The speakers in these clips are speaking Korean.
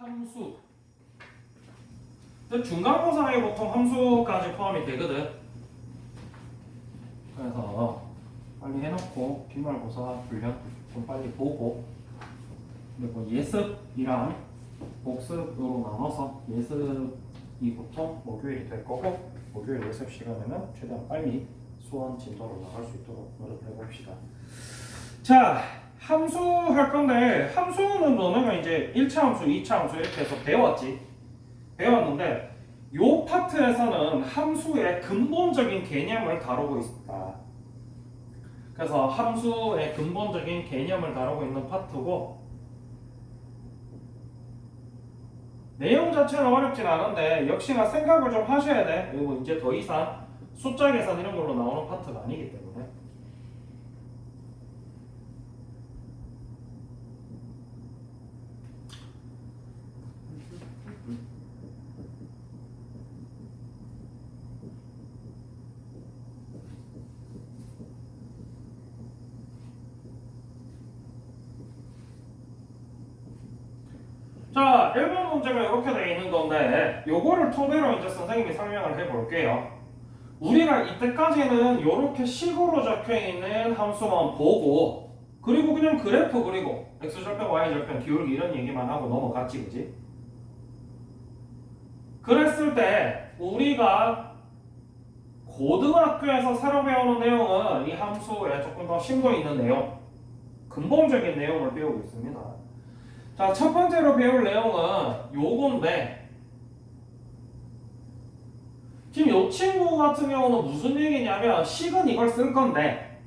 함수. 근데 중간고사에 보통 함수까지 포함이 되거든. 그래서 빨리 해놓고 기말고사 분량 좀 빨리 보고, 그리고 예습이랑 복습으로 나눠서 예습이 보통 목요일이 될 거고, 목요일 예습 시간에는 최대한 빨리 수원 진도로 나갈 수 있도록 노력해 봅시다. 자, 함수 할 건데, 함수는 너네가 이제 1차 함수, 2차 함수 이렇게 해서 배웠는데, 요 파트에서는 함수의 근본적인 개념을 다루고 있다. 그래서 함수의 근본적인 개념을 다루고 있는 파트고, 내용 자체는 어렵진 않은데 역시나 생각을 좀 하셔야 돼. 그리고 이제 더 이상 숫자 계산 이런 걸로 나오는 파트가 아니기 때문에. 자, 1번 문제가 이렇게 되어 있는 건데, 요거를 토대로 이제 선생님이 설명을 해 볼게요. 우리가 이때까지는 이렇게 식으로 적혀 있는 함수만 보고, 그리고 그냥 그래프 그리고 x절편 y절편 기울기 이런 얘기만 하고 넘어갔지, 그지? 그랬을 때 우리가 고등학교에서 새로 배우는 내용은 이 함수에 조금 더 심도 있는 내용, 근본적인 내용을 배우고 있습니다. 자, 첫 번째로 배울 내용은 요건데, 지금 요 친구 같은 경우는 무슨 얘기냐면 식은 이걸 쓸 건데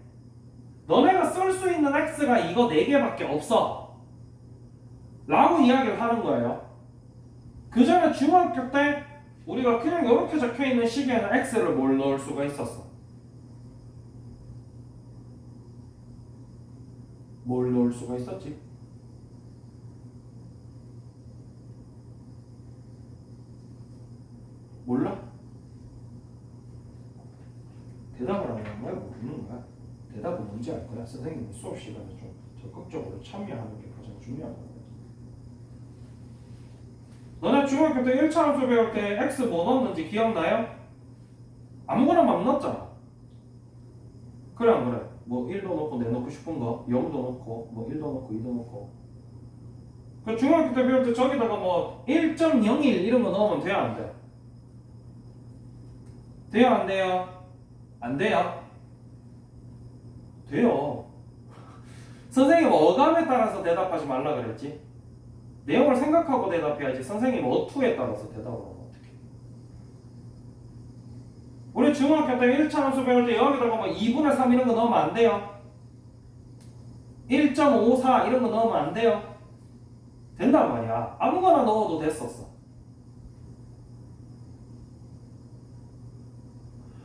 너네가 쓸 수 있는 x가 이거 4개밖에 없어 라고 이야기를 하는 거예요. 그 전에 중학교 때 우리가 그냥 이렇게 적혀있는 식에는 x를 뭘 넣을 수가 있었어? 뭘 넣을 수가 있었지? 몰라? 대답을 안 하는 거야? 모르는 거야? 대답은 뭔지 알 거야? 선생님이 수업 시간에 좀 적극적으로 참여하는 게 가장 중요한 거야. 너네 중학교 때 1차 함수 배울 때 x 뭐 넣었는지 기억나요? 아무거나 막 넣었잖아. 그래 안 그래? 뭐 1도 넣고 내놓고 싶은 거 0도 넣고 뭐 1도 넣고 2도 넣고. 그 중학교 때 배울 때 저기다가 뭐 1.01 이런 거 넣으면 돼요 안 돼? 돼요 안 돼요? 안 돼요? 돼요. 선생님 어감에 따라서 대답하지 말라 그랬지? 내용을 생각하고 대답해야지. 선생님 어투에 따라서 대답을 하면 어떡해. 우리 중학교 때 1차 함수 배울 때 여기다가 뭐 2분의 3 이런 거 넣으면 안 돼요. 1.54 이런 거 넣으면 안 돼요. 된단 말이야. 아무거나 넣어도 됐었어.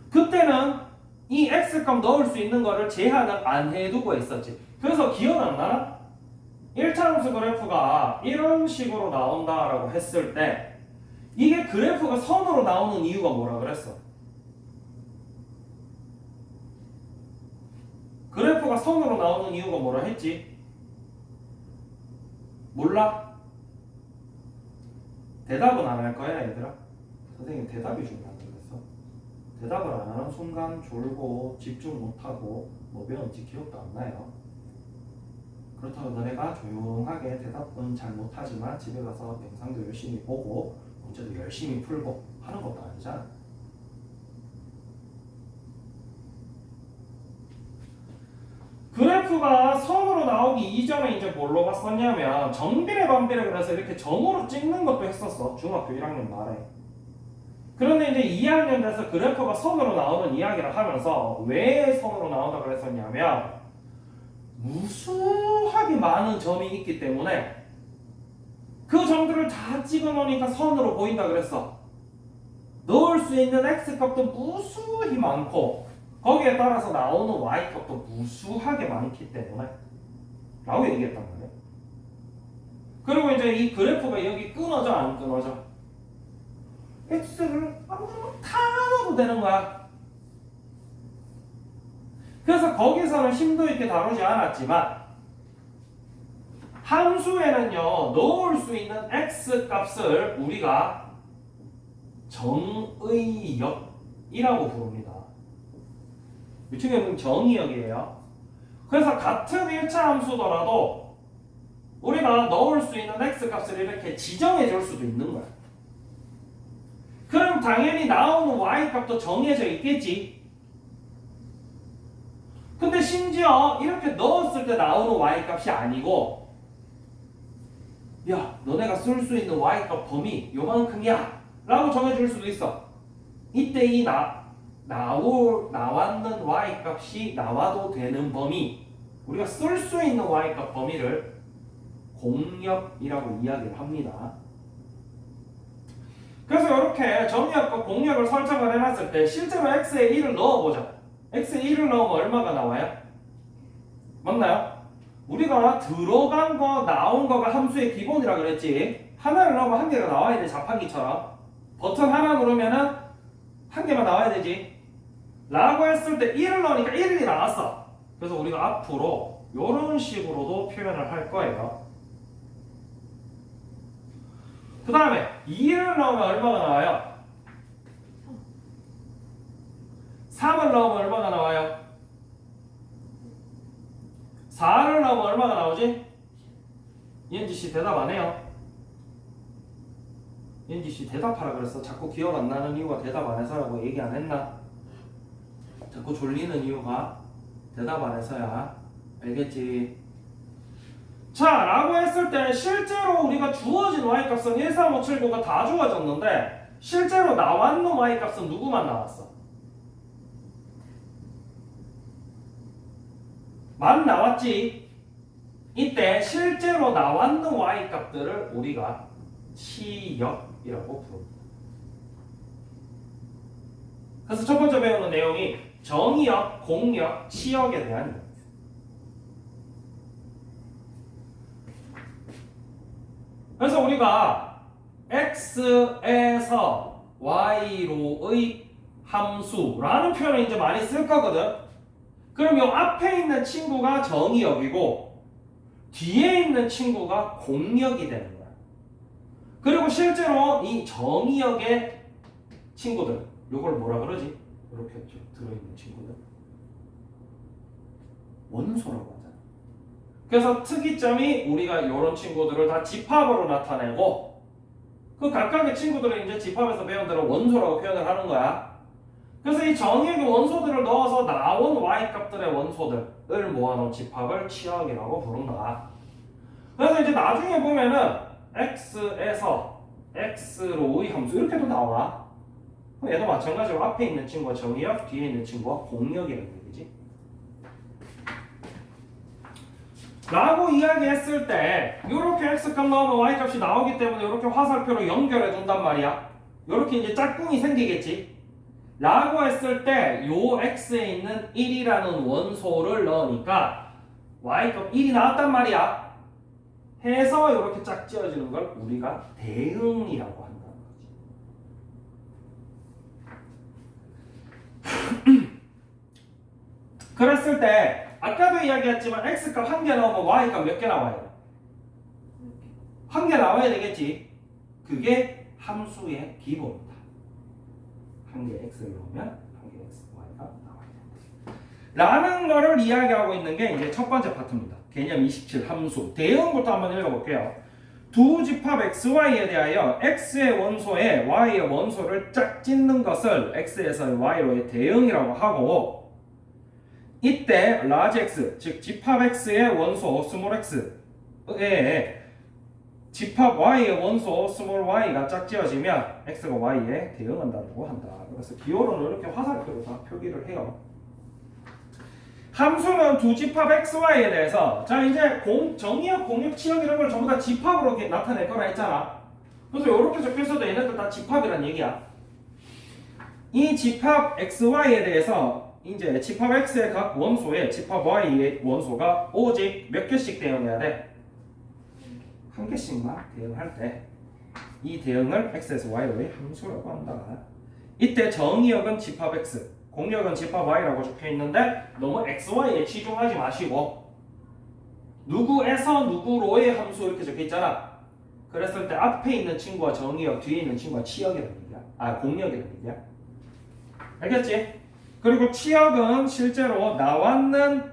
그때는 이 x값 넣을 수 있는 거를 제한을 안 해두고 있었지. 그래서 기억 안 나나? 1차 함수 그래프가 이런 식으로 나온다라고 했을 때 이게 그래프가 선으로 나오는 이유가 뭐라 그랬어? 그래프가 선으로 나오는 이유가 뭐라 했지? 몰라? 대답은 안 할 거야 얘들아? 선생님 대답이 중요하다 그랬어. 대답을 안 하는 순간 졸고 집중 못하고 뭐 배웠는지 기억도 안 나요. 그렇다고 너네가 조용하게 대답은 잘 못하지만 집에 가서 영상도 열심히 보고 문제도 열심히 풀고 하는 것도 아니잖아. 그래프가 선으로 나오기 이전에 이제 뭘로 봤었냐면 정비례 반비례 그래서 이렇게 점으로 찍는 것도 했었어. 중학교 1학년 말에. 그런데 이제 2학년 돼서 그래프가 선으로 나오는 이야기를 하면서 왜 선으로 나온다고 그랬었냐면 무수하게 많은 점이 있기 때문에 그 점들을 다 찍어 놓으니까 선으로 보인다 그랬어. 넣을 수 있는 x값도 무수히 많고 거기에 따라서 나오는 y값도 무수하게 많기 때문에 라고 얘기했단 말이야. 그리고 이제 이 그래프가 여기 끊어져 안 끊어져? x를 아무거나 다 넣어도 되는 거야. 그래서 거기서는 심도 있게 다루지 않았지만 함수에는요 넣을 수 있는 x 값을 우리가 정의역이라고 부릅니다. 유충역은 정의역이에요. 그래서 같은 1차 함수더라도 우리가 넣을 수 있는 x 값을 이렇게 지정해 줄 수도 있는 거야. 그럼 당연히 나오는 y 값도 정해져 있겠지. 근데 심지어 이렇게 넣었을 때 나오는 y 값이 아니고, 야 너네가 쓸 수 있는 y 값 범위 요만큼이야 라고 정해줄 수도 있어. 이때 이 나왔는 y 값이 나와도 되는 범위, 우리가 쓸 수 있는 y 값 범위를 공역이라고 이야기를 합니다. 그래서 이렇게 정의역과 공역을 설정을 해놨을 때 실제로 x에 1을 넣어보자. x에 1을 넣으면 얼마가 나와요? 맞나요? 우리가 들어간 거 나온 거가 함수의 기본이라 그랬지. 하나를 넣으면 한 개가 나와야 돼. 자판기처럼 버튼 하나 누르면은 한 개만 나와야 되지 라고 했을 때 1을 넣으니까 1이 나왔어. 그래서 우리가 앞으로 이런 식으로도 표현을 할 거예요. 그 다음에 2를 넣으면 얼마가 나와요? 3을 넣으면 얼마가 나와요? 4를 넣으면 얼마가 나오지? 이은지씨 대답 안 해요. 이은지씨 대답하라 그랬어. 자꾸 기억 안 나는 이유가 대답 안 해서라고 얘기 안 했나? 자꾸 졸리는 이유가 대답 안 해서야. 알겠지? 자, 라고 했을 때 실제로 우리가 주어진 y값은 1, 3, 5, 7, 9가 다 주어졌는데 실제로 나왔는 y값은 누구만 나왔어? 만 나왔지? 이때 실제로 나왔는 y값들을 우리가 치역이라고 부릅니다. 그래서 첫 번째 배우는 내용이 정의역, 공역, 치역에 대한 이야기입니다. 그래서 우리가 x에서 y로의 함수라는 표현을 이제 많이 쓸 거거든. 그럼 이 앞에 있는 친구가 정의역이고 뒤에 있는 친구가 공역이 되는 거야. 그리고 실제로 이 정의역의 친구들, 요걸 뭐라 그러지? 이렇게 들어있는 친구들 원소라고 하잖아. 그래서 특이점이 우리가 이런 친구들을 다 집합으로 나타내고 그 각각의 친구들을 이제 집합에서 배운 대로 원소라고 표현을 하는 거야. 그래서 이 정의역의 원소들을 넣어서 나온 y값들의 원소들을 모아놓은 집합을 치역이라고 부른다. 그래서 이제 나중에 보면은 x에서 x로의 함수 이렇게도 나와. 얘도 마찬가지로 앞에 있는 친구가 정의역, 뒤에 있는 친구가 공역이라는 얘기지. 라고 이야기했을 때 이렇게 x값 나오면 y값이 나오기 때문에 이렇게 화살표로 연결해 둔단 말이야. 이렇게 이제 짝꿍이 생기겠지. 라고 했을 때 요 x에 있는 1이라는 원소를 넣으니까 y값 1이 나왔단 말이야. 해서 이렇게 짝지어지는 걸 우리가 대응이라고 한다는 거지. 그랬을 때 아까도 이야기했지만 x값 한 개 넣으면 y값 몇 개 나와요? 한 개 나와야 되겠지. 그게 함수의 기본이다. 한 개 x를 넣으면 한 개 x, y가 나와야 된다. 라는 거를 이야기하고 있는 게 이제 첫 번째 파트입니다. 개념 27 함수. 대응부터 한번 읽어볼게요. 두 집합 xy에 대하여 x의 원소에 y의 원소를 짝짓는 것을 x에서 y로의 대응이라고 하고 이때 large x, 즉 집합 x의 원소 small x에 집합 y의 원소 small y가 짝지어지면 x가 y에 대응한다고 한다. 그래서 기호로는 이렇게 화살표로 다 표기를 해요. 함수는 두 집합 xy에 대해서 자 이제 정의역, 공역, 치역 이런 걸 전부 다 집합으로 이렇게 나타낼 거라 했잖아. 그래서 이렇게 적혀있어도 얘네들 다 집합이란 얘기야. 이 집합 xy에 대해서 이제 집합 x의 각 원소에 집합 y의 원소가 오직 몇 개씩 대응해야 돼? 한 개씩만 대응할 때 이 대응을 x에서 y로의 함수라고 한다. 이때 정의역은 집합 x, 공역은 집합 y라고 적혀 있는데 너무 x, y에 치중하지 마시고 누구에서 누구로의 함수 이렇게 적혀 있잖아. 그랬을 때 앞에 있는 친구가 정의역, 뒤에 있는 친구가 치역이라는 얘기야. 아, 공역이라는 얘기야. 알겠지? 그리고 치역은 실제로 나왔는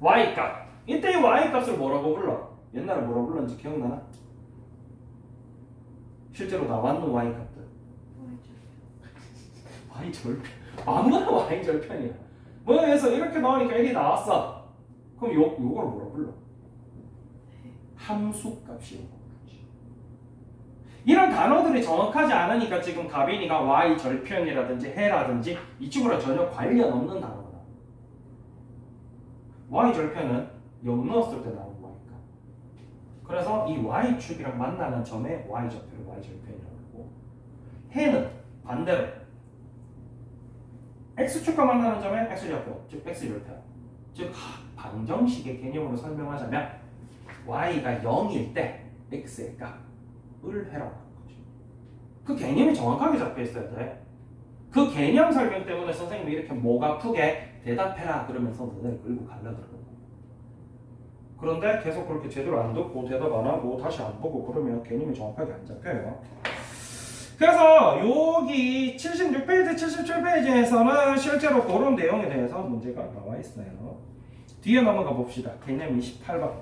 y값. 이때 이 y값을 뭐라고 불러? 옛날에 뭐라고 불렀는지 기억나나? 실제로 나왔는 y값들. y절편. 아무나 y절편이야. 뭐 그래서 이렇게 나오니까 1이 나왔어. 그럼 요걸 뭐라 불러? 함수값이라고 부르지. 이런 단어들이 정확하지 않으니까 지금 가빈이가 y절편이라든지 해라든지 이 친구랑 전혀 관련 없는 단어다. y절편은 0 넣었을 때 나오는 y값. 그래서 이 y축이랑 만나는 점에 y절편을 y절편이라고 하고, 해는 반대로 x축과 만나는 점에 x절편, 즉 x절편. 즉 방정식의 개념으로 설명하자면 y가 0일 때 x의 값을 해라고 하는 거지. 그 개념이 정확하게 잡혀 있어야 돼. 그 개념 설명 때문에 선생님이 이렇게 목 아프게 대답해라 그러면서 너네를 끌고 가려고 그러는 거야. 그런데 계속 그렇게 제대로 안 듣고 대답 안 하고 다시 안 보고 그러면 개념이 정확하게 안 잡혀요. 그래서 여기 76페이지, 77페이지에서는 실제로 그런 내용에 대해서 문제가 나와 있어요. 뒤에 넘어가 봅시다. 개념 28번.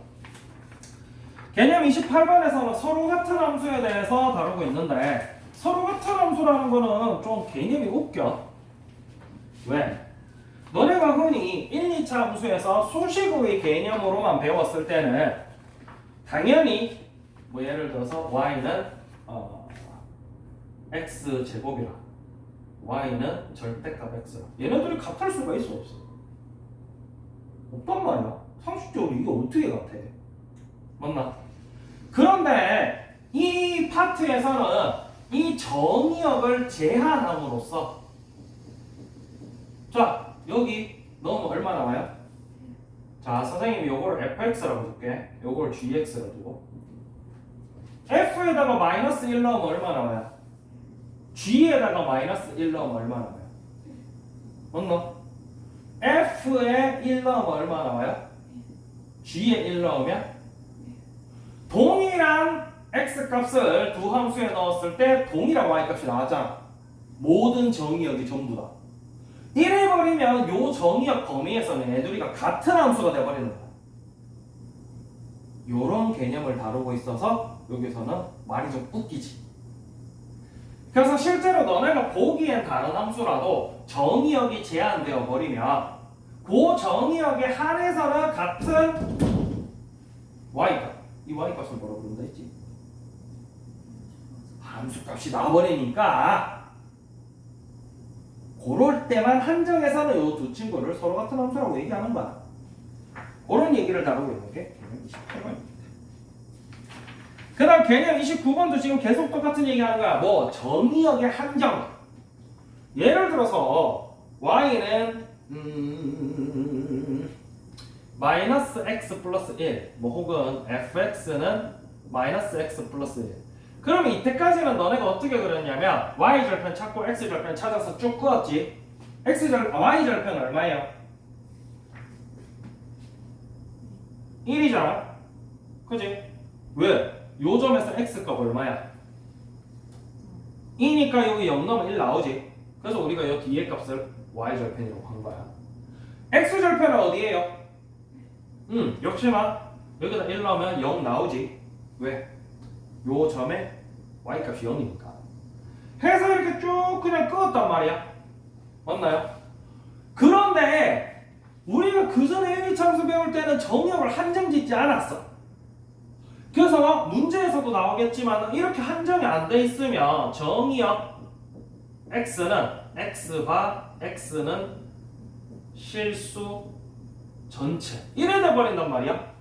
개념 28번에서는 서로 같은 함수에 대해서 다루고 있는데, 서로 같은 함수라는 거는 좀 개념이 웃겨. 왜? 너네가 흔히 1, 2차 함수에서 수식어의 개념으로만 배웠을 때는 당연히 뭐 예를 들어서 y는 x제곱이라, y는 절대값 x라, 얘네들이 같을 수가 있어 없어? 없단 말이야. 상식적으로 이게 어떻게 같아? 맞나? 그런데 이 파트에서는 이 정의역을 제한함으로써, 자 여기 넣으면 얼마 나와요? 자 선생님이 요거를 fx라고 줄게. 요걸 gx라고 두고 f에다가 마이너스 1 넣으면 얼마 나와요? g에다가 마이너스 1 넣으면 얼마 나와요? 맞나? f에 1 넣으면 얼마 나와요? g에 1 넣으면? 동일한 x값을 두 함수에 넣었을 때 동일한 y값이 나왔잖아. 모든 정의역이 전부 다. 이래버리면 요 정의역 범위에서는 애들이가 같은 함수가 돼버리는 거야. 요런 개념을 다루고 있어서 여기서는 말이 좀 웃기지. 그래서 실제로 너네가 보기엔 다른 함수라도 정의역이 제한되어 버리면 그 정의역에 한해서는 같은 y값, 이 y값을 뭐라고 부른다 했지? 함수값이 나와버리니까 그럴 때만 한정해서는 이 두 친구를 서로 같은 함수라고 얘기하는 거야. 그런 얘기를 다루고 있는 게 개념 28번입니다. 그 다음 개념 29번도 지금 계속 똑같은 얘기하는 거야. 뭐 정의역의 한정. 예를 들어서 y는 마이너스 x 플러스 1, 뭐 혹은 fx는 마이너스 x 플러스 1. 그러면 이때까지는 너네가 어떻게 그렸냐면 y절편 찾고 x절편 찾아서 쭉 그었지. y절편 얼마예요? 1이잖아. 그지? 왜? 요 점에서 x값 얼마야? 2니까 여기 0 넣으면 1 나오지. 그래서 우리가 이 뒤에 값을 y절편이라고 한 거야. x절편은 어디예요? 역시나 여기다 1 넣으면 0 나오지. 왜? 요 점에 y값이 0이니까. 해서 이렇게 쭉 그냥 끄었단 말이야. 맞나요? 그런데 우리가 그 전에 1, 2차 함수 배울 때는 정의역을 한정 짓지 않았어. 그래서 문제에서도 나오겠지만 이렇게 한정이 안 돼 있으면 정의역 x는 x바 x는 실수 전체 이래 돼 버린단 말이야.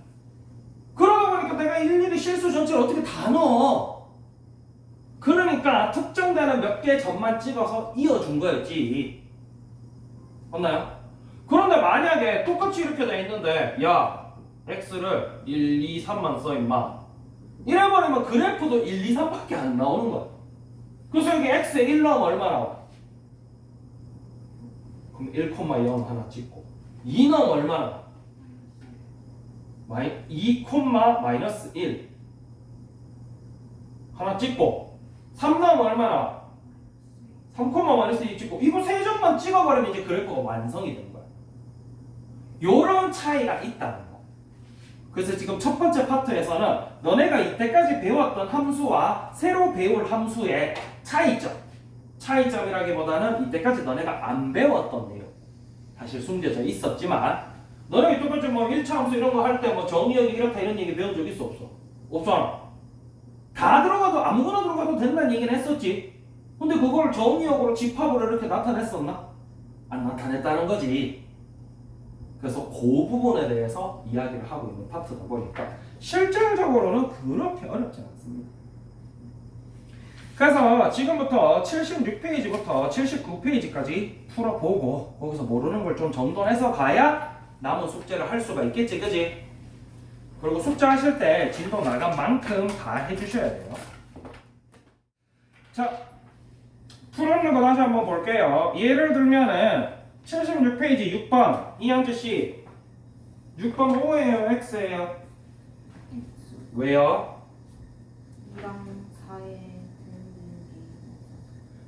그러다 보니까 내가 일일이 실수 전체를 어떻게 다 넣어? 그러니까 특정되는 몇 개의 점만 찍어서 이어준 거였지. 맞나요? 그런데 만약에 똑같이 이렇게 돼 있는데 야 x를 1, 2, 3만 써 임마, 이래버리면 그래프도 1, 2, 3밖에 안 나오는 거야. 그래서 여기 x에 1 넣으면 얼마 나와? 그럼 1,0 하나 찍고 2 넣으면 얼마 나와? 2, 마이너스 1 하나 찍고 3 나오면 얼마나? 3, 마이너스 2 찍고 이거 세 점만 찍어버리면 이제 그래프가 완성이 되는 거야. 요런 차이가 있다는 거. 그래서 지금 첫 번째 파트에서는 너네가 이때까지 배웠던 함수와 새로 배울 함수의 차이점이라기보다는 이때까지 너네가 안 배웠던 내용 사실 숨겨져 있었지만 너네가 똑같이 뭐 1차 함수 이런 거 할 때 뭐 정의역이 이렇다 이런 얘기 배운 적 있어 없어? 없잖아. 다 들어가도 아무거나 들어가도 된다는 얘기는 했었지. 근데 그걸 정의역으로 집합으로 이렇게 나타냈었나? 안 나타냈다는 거지. 그래서 그 부분에 대해서 이야기를 하고 있는 파트다 보니까 실질적으로는 그렇게 어렵지 않습니다. 그래서 지금부터 76페이지부터 79페이지까지 풀어보고 거기서 모르는 걸 좀 정돈해서 가야 남은 숙제를 할 수가 있겠지, 그지? 그리고 숙제 하실 때 진도 나간 만큼 다 해주셔야 돼요. 자, 풀었는 거 다시 한번 볼게요. 예를 들면은 76페이지 6번 이양주씨 6번 O예요? X예요? 왜요? 2랑 4에 되는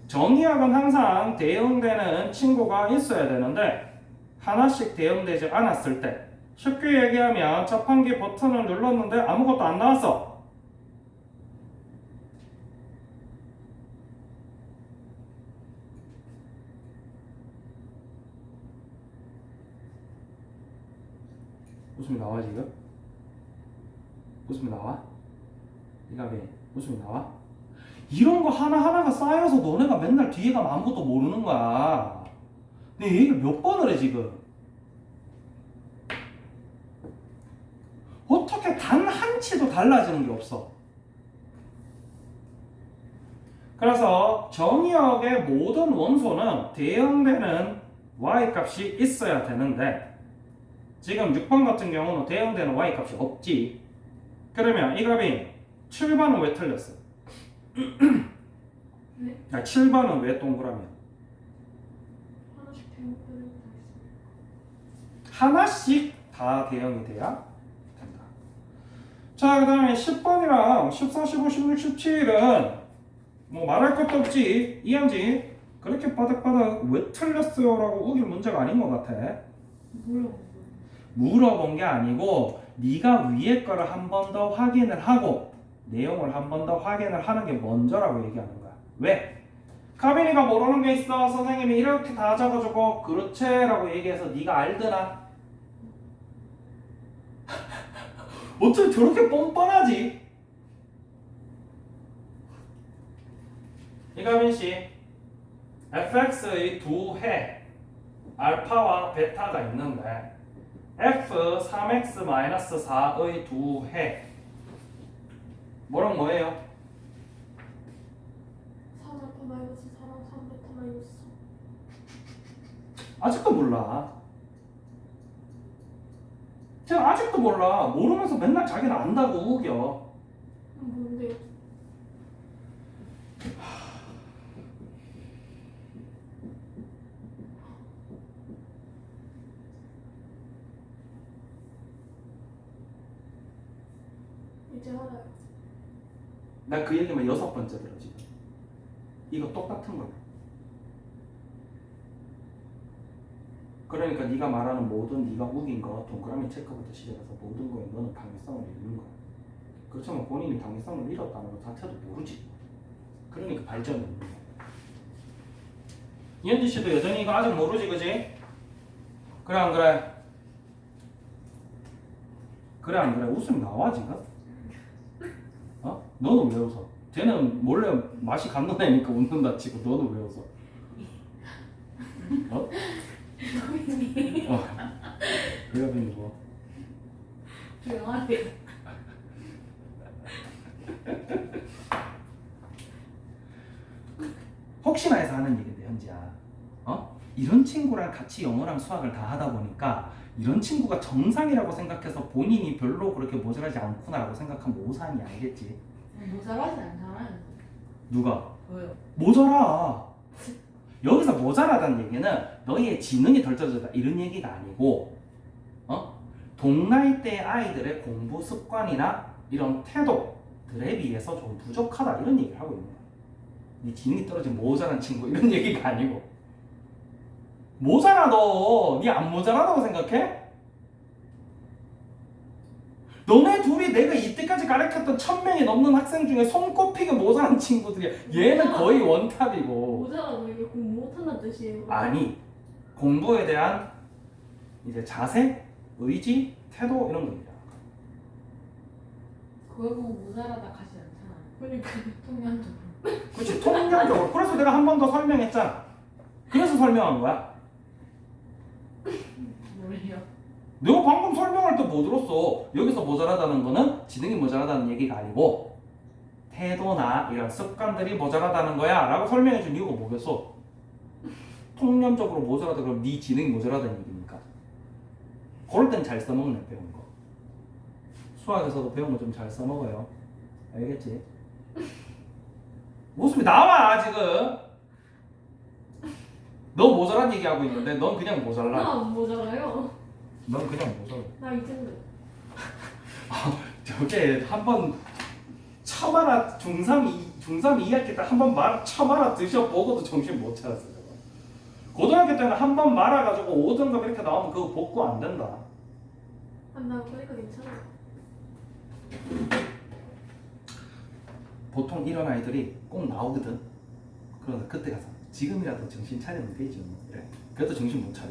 정의역은 항상 대응되는 친구가 있어야 되는데 하나씩 대응되지 않았을 때 쉽게 얘기하면 자판기 버튼을 눌렀는데 아무것도 안 나왔어. 웃음이 나와 지금? 웃음이 나와? 이가비 웃음이 나와? 이런 거 하나하나가 쌓여서 너네가 맨날 뒤에 가면 아무것도 모르는 거야. 내 얘기를 몇 번을 해 지금. 어떻게 단 한치도 달라지는 게 없어. 그래서 정의역의 모든 원소는 대응되는 y값이 있어야 되는데 지금 6번 같은 경우는 대응되는 y값이 없지. 그러면 이 값이 7번은 왜 틀렸어? 네? 7번은 왜 동그라미야? 하나씩 대응되는 거 하나씩 다 대응이 돼야 된다. 자, 그 다음에 10번이랑 14, 15, 16, 17은 뭐 말할 것도 없지. 이해하지? 그렇게 바닥바닥 왜 틀렸어요? 라고 우길 문제가 아닌 것 같아. 물어본 거예요. 물어본 게 아니고 네가 위에 거를 한 번 더 확인을 하고 내용을 한 번 더 확인을 하는 게 먼저라고 얘기하는 거야. 왜? 가빈이가 모르는 게 있어. 선생님이 이렇게 다 적어주고 그렇지 라고 얘기해서 네가 알드나? 어쩜 저렇게 뻔뻔하지? 이가빈씨 fx의 두 해 알파와 베타가 있는데 f 3x-4의 두 해 뭐랑 뭐예요? 3알파 마이너스 4랑 3베타 마이너스 3. 아직도 몰라. 제가 아직도 몰라. 모르면서 맨날 자기는 안다고 우겨. 뭔데요? 이제 알아요. 난 그 얘기만 6번째 들어 지금. 이거 똑같은 거야. 그러니까 네가 말하는 모든 네가 우긴 거 동그라미 체크부터 시작해서 모든 거에 너는 당위성을 잃는 거야. 그렇지만 본인이 당위성을 잃었다는 것 자체도 모르지. 그러니까 발전이 없는 거야. 이현지 씨도 여전히 이거 아직 모르지, 그지? 그래 안 그래? 그래 안 그래? 웃음이 나와 지금? 어? 너는 왜 웃어? 쟤는 몰래 맛이 갔는 애니까 웃는다 치고 너는 왜 웃어? 어? 내가 빈 거. 조용하세요. 혹시나 해서 하는 얘기인데 현지야. 어? 이런 친구랑 같이 영어랑 수학을 다 하다 보니까 이런 친구가 정상이라고 생각해서 본인이 별로 그렇게 모자라지 않구나라고 생각하면 오산이 알겠지. 모자라진 않잖아요. 누가? 왜요? 모자라. 여기서 모자라다는 얘기는 너희의 지능이 덜 떨어졌다 이런 얘기가 아니고 동나이 때 아이들의 공부 습관이나 이런 태도들에 비해서 좀 부족하다 이런 얘기를 하고 있는 거야. 네 지능이 떨어진 모자란 친구 이런 얘기가 아니고 모자라 너. 네 안 모자라다고 생각해? 너네 둘이 내가 이때까지 가르쳤던 1000명이 넘는 학생 중에 손꼽히게 모자란 친구들이야. 얘는 거의 원탑이고. 모자라도 이게 공부 못한다는 뜻이에요. 아니 공부에 대한 이제 자세, 의지, 태도 이런 겁니다. 그걸 보고 모자라다 가지 않잖아. 그러니까 통념적으로. 그렇지 통념적으로. 그래서 내가 한 번 더 설명했잖아. 그래서 설명한 거야. 뭘요? 내가 방금 설명할 때 뭐 들었어? 여기서 모자라다는 거는 지능이 모자라다는 얘기가 아니고 태도나 이런 습관들이 모자라다는 거야 라고 설명해 준 이유가 뭐겠어? 통념적으로 모자라다 그럼 네 지능이 모자라다는 얘기니까. 그럴 땐 잘 써먹네 배운 거. 수학에서도 배운 거 좀 잘 써먹어요. 알겠지? 웃음이 나와 지금. 너 모자란 얘기하고 있는데 넌 그냥 모자라. 나안 모자라요. 넌 그냥 모자라. 나 이 정도. 저게 한번 처마라 중3 2학기 때 한번 처마라 드셔보고도 정신 못 차렸어. 저거. 고등학교 때는 한 번 말아가지고 5등급 이렇게 나오면 그거 복구 안 된다. 나 그러니까 괜찮아. 보통 이런 아이들이 꼭 나오거든. 그러다 그때 가서 지금이라도 정신 차리면 되지. 그래. 그래도 정신 못 차려.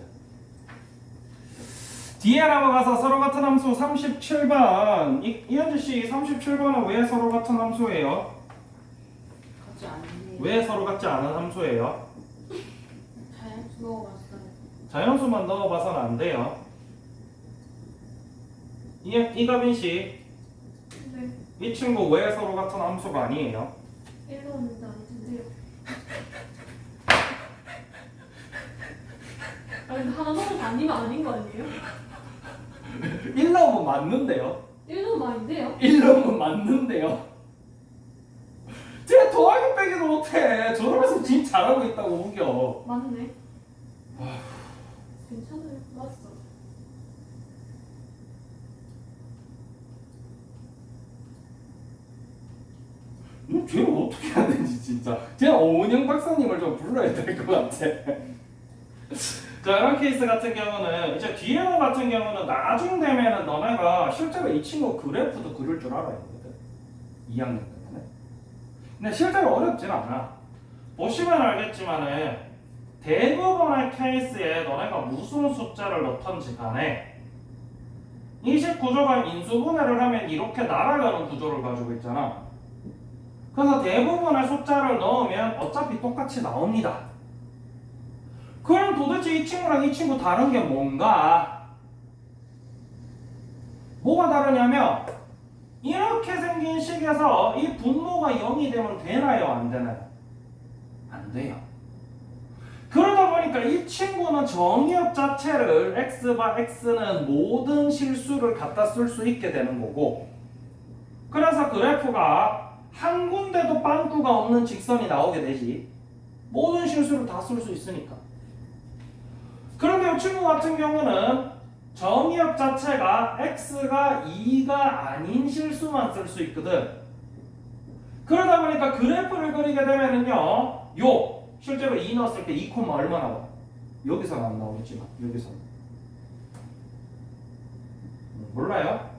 뒤에 넘어가서 서로 같은 함수 37번. 이현주 씨 37번은 왜 서로 같은 함수예요? 같지 않은데. 왜 서로 같지 않은 함수예요? 자연수 넣어봤어요. 자연수만 넣어봐서는 안 돼요. 이가빈 씨, 네. 이 친구 왜 서로 같은 함수가 아니에요? 1로 오는데 아니던데요. 아니 하나 넣어서 아니면 아닌 거 아니에요? 1 넣으면 맞는데요? 1로 아닌데요? 1 넣으면 맞는데요? 쟤 더하기 빼기도 못해. 저러면서 진 잘하고 있다고 우겨. 맞네. 괜찮아요. 맞어. 쟤를 어떻게 해야 되지 진짜. 쟤 오은영 박사님을 좀 불러야 될 것 같아. 자, 이런 케이스 같은 경우는 이제 뒤에 거 같은 경우는 나중 되면은 너네가 실제로 이 친구 그래프도 그릴 줄 알아야 되거든. 2학년 때문에. 근데 실제로 어렵진 않아. 보시면 알겠지만은 대부분의 케이스에 너네가 무슨 숫자를 넣던지 간에 이식 구조가 인수분해를 하면 이렇게 날아가는 구조를 가지고 있잖아. 그래서 대부분의 숫자를 넣으면 어차피 똑같이 나옵니다. 그럼 도대체 이 친구랑 이 친구 다른 게 뭔가? 뭐가 다르냐면 이렇게 생긴 식에서 이 분모가 0이 되면 되나요? 안 되나요? 안 돼요. 그러다 보니까 이 친구는 정의역 자체를 x바 x는 모든 실수를 갖다 쓸 수 있게 되는 거고, 그래서 그래프가 한 군데도 빵꾸가 없는 직선이 나오게 되지. 모든 실수를 다 쓸 수 있으니까. 그런데 이 친구 같은 경우는 정의역 자체가 x가 2가 아닌 실수만 쓸 수 있거든. 그러다 보니까 그래프를 그리게 되면은요, 요 실제로 2 넣었을 때 2, 얼마 나와? 여기서는 안 나오겠지만 여기서는 몰라요?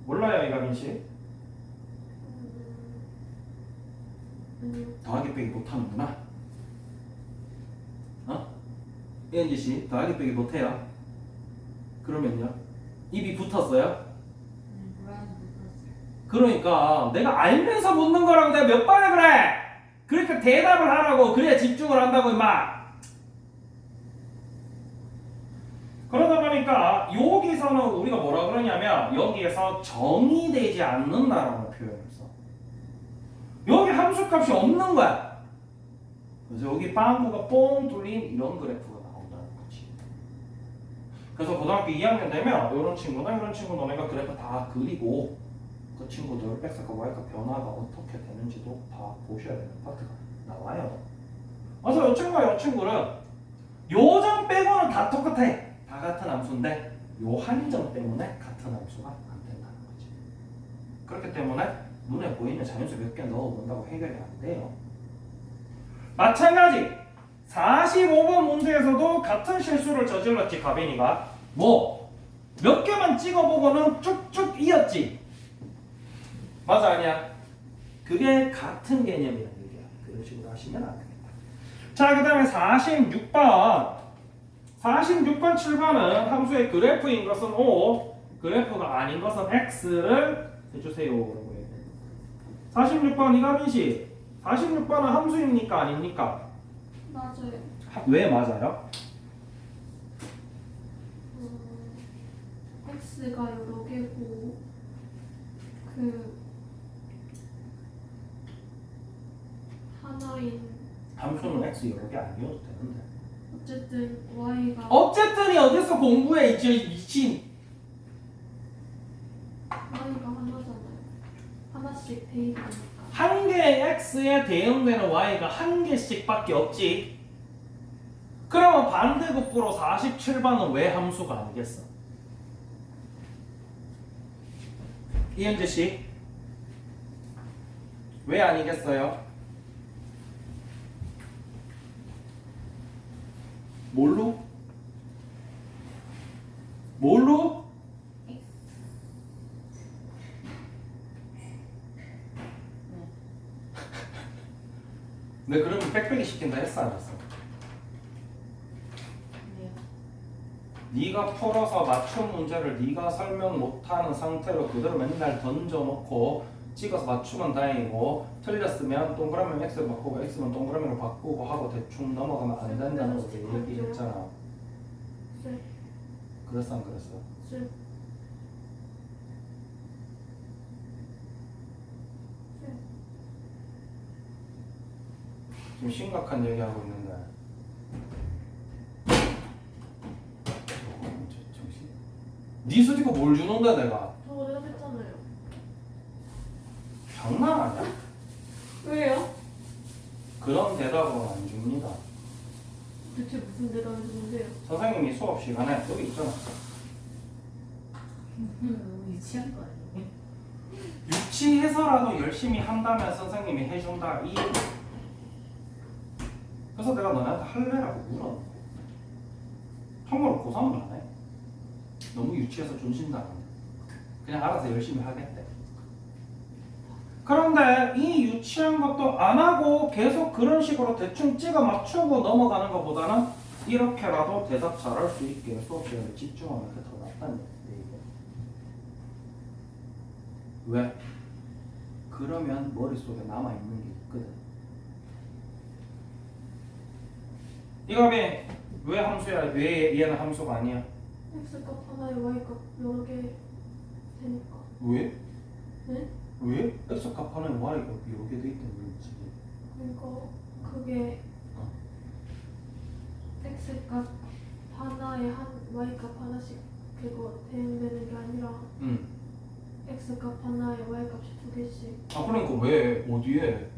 몰라요 이가민 씨? 아니요. 더하기 빼기 못하는구나. 어? 이은지 씨 더하기 빼기 못해요? 그러면요? 입이 붙었어요? 뭐라는지 모르겠어요. 그러니까 내가 알면서 묻는 거라고 내가 몇 번을 그래! 그러니까 대답을 하라고. 그래야 집중을 한다고 임마. 그러다 보니까 여기서는 우리가 뭐라 그러냐면 여기에서 정의되지 않는다라는 표현을 써. 여기 함수값이 없는 거야. 그래서 여기 빵꾸가 뽕 뚫린 이런 그래프가 나온다는 거지. 그래서 고등학교 2학년 되면 이런 친구나 이런 친구 너네가 그래프 다 그리고 그 친구들 X과 Y가 변화가 어떻게 되는지도 다 보셔야 되는 파트가 나와요. 그래서 이 친구와 이 친구는 요 점 빼고는 다 똑같아. 다 같은 함수인데 요 한 점 때문에 같은 함수가 안 된다는 거지. 그렇기 때문에 눈에 보이는 자연수 몇 개 넣어본다고 해결이 안 돼요. 마찬가지 45번 문제에서도 같은 실수를 저질렀지 가빈이가. 뭐 몇 개만 찍어보고는 쭉쭉 이었지. 맞아 아니야? 그게 같은 개념이라는 얘기야. 그런 식으로 하시면 안 됩니다. 자, 그 다음에 46번 7번은 함수의 그래프인 것은 O, 그래프가 아닌 것은 X를 해주세요. 46번 이가민씨, 46번은 함수입니까 아닙니까? 맞아요. 왜 맞아요? X가 여러 개고 그 하나인 함수는 X 여러 개 아니어도 되는데. 어쨌든 Y가 어쨌든이 어디서 공부해 이 미친. Y가 하나잖아요. 하나씩 대입하니까. 한 개의 X에 대응되는 Y가 한 개씩밖에 없지. 그러면 반대급부로 47번은 왜 함수가 아니겠어? 이현재 씨, 왜 아니겠어요? 뭘로? 뭘로? 네, 그러면 빽빽이 시킨다 했어 안 했어? 네요. 네가 풀어서 맞춘 문제를 네가 설명 못하는 상태로 그대로 맨날 던져놓고 찍어서 맞추면 다행이고 틀렸으면 동그라미 X로 바꾸고 X면 동그라미로 바꾸고 하고 대충 넘어가면 안 된다는 거 얘기했잖아. 네. 그랬어 안 그랬어? 네. 네. 지금 심각한 얘기하고 있는데 정신? 네 수지가 뭘 주는데 내가? 저거 내가 했잖아요. 장난 아니야? 왜요? 그런 대답은 안 줍니다. 대체 무슨 대답을 주는데요? 선생님이 수업 시간에 여기 있잖아. 너무 유치한 거 아니에요? 유치해서라도 열심히 한다면 선생님이 해준다 이 얘기. 그래서 내가 너네한테 할래라고 물어. 참고로 고3은 안 해. 너무 유치해서 존신다는데 그냥 알아서 열심히 하겠대. 그런데 이 유치한 것도 안 하고 계속 그런 식으로 대충 찍어 맞추고 넘어가는 것보다는 이렇게라도 대답 잘할 수 있게 수업 시간에 집중하는 게 더 낫다는 얘기예요. 왜? 그러면 머릿속에 남아있는 게 있거든. 이거비 왜 함수야? 왜 얘는 함수가 아니야? X값 하나에 Y값 여러 개 되니까. 왜? 네? 왜? X값 하나에 Y가 여러 개 돼 있다는 거지. 그러니까 그게 X값 하나에 한 Y값 하나씩 그거 대응되는 게 아니라 응. X값 하나에 Y값이 두 개씩. 아 그러니까 왜? 어디에?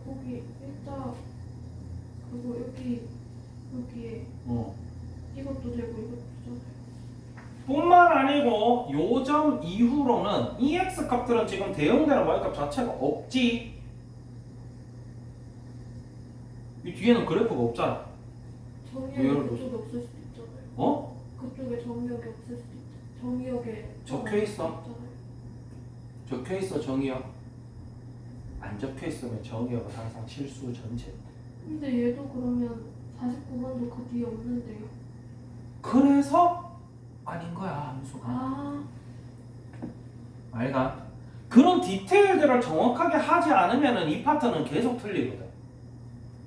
거기 일자 그리고 여기에 어. 이것도 되고 이것도 되잖아요. 뿐만 아니고 요점 이후로는 이 X값들은 지금 대응되는 Y값 자체가 없지. 이 뒤에는 그래프가 없잖아. 정의역이 예를 그쪽에 없을 수도 있잖아요. 어? 그쪽에 정의역이 없을 수도 있죠. 정의역에 적혀 있어. 있잖아요. 적혀있어 정의역. 안 적혀있으면 정의역은 항상 실수 전체. 근데 얘도 그러면 49번도 그 뒤에 없는데요. 그래서 아닌 거야 함수가. 아, 알가? 그런 디테일들을 정확하게 하지 않으면 이 파트는 계속 틀리거든.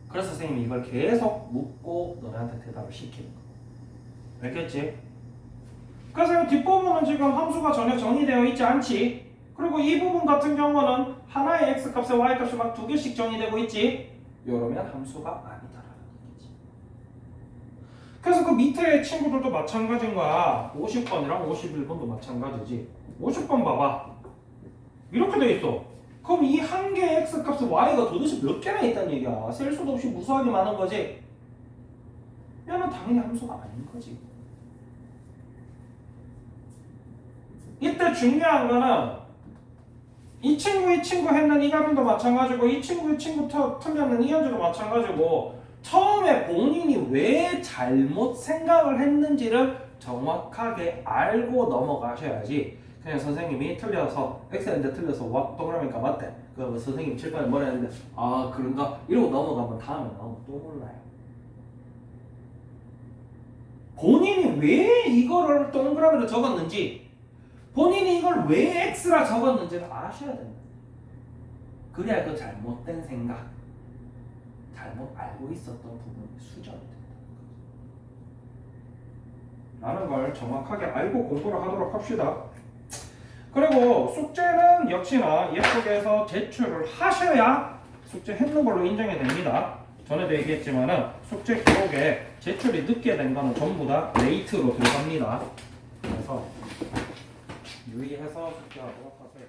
그래서 선생님이 이걸 계속 묻고 너네한테 대답을 시키는 거. 알겠지? 그래서 이 뒷부분은 지금 함수가 전혀 정의되어 있지 않지. 그리고 이 부분 같은 경우는 하나의 x값에 y값이 막 두 개씩 정의되고 있지. 이러면 함수가 아니다라는 얘기지. 그래서 그 밑에 친구들도 마찬가지인 거야. 50번이랑 51번도 마찬가지지. 50번 봐봐. 이렇게 돼 있어. 그럼 이 한 개의 x값에 y가 도대체 몇 개나 있다는 얘기야. 셀 수도 없이 무수하게 많은 거지. 얘는 당연히 함수가 아닌 거지. 이때 중요한 거는 이 친구 했는 이가빈도 마찬가지고 이 친구 틀렸는 이현주도 마찬가지고 처음에 본인이 왜 잘못 생각을 했는지를 정확하게 알고 넘어가셔야지. 그냥 선생님이 틀려서 X했는데 틀려서 와 동그라미가 맞대. 그럼 선생님 칠판에 뭐라 했는데 아 그런가? 이러고 넘어가면 다음에 나오면 또 몰라요. 본인이 왜 이거를 동그라미로 적었는지 본인이 이걸 왜 X라 적었는지를 아셔야 된다. 그래야 그 잘못된 생각 잘못 알고 있었던 부분이 수정이 된다. 라는 걸 정확하게 알고 공부를 하도록 합시다. 그리고 숙제는 역시나 예쁘게 해서 제출을 하셔야 숙제 했는 걸로 인정이 됩니다. 전에도 얘기했지만은 숙제 기록에 제출이 늦게 된 거는 전부 다 레이트로 들어갑니다. 그래서 유의해서 숙제하도록 하세요.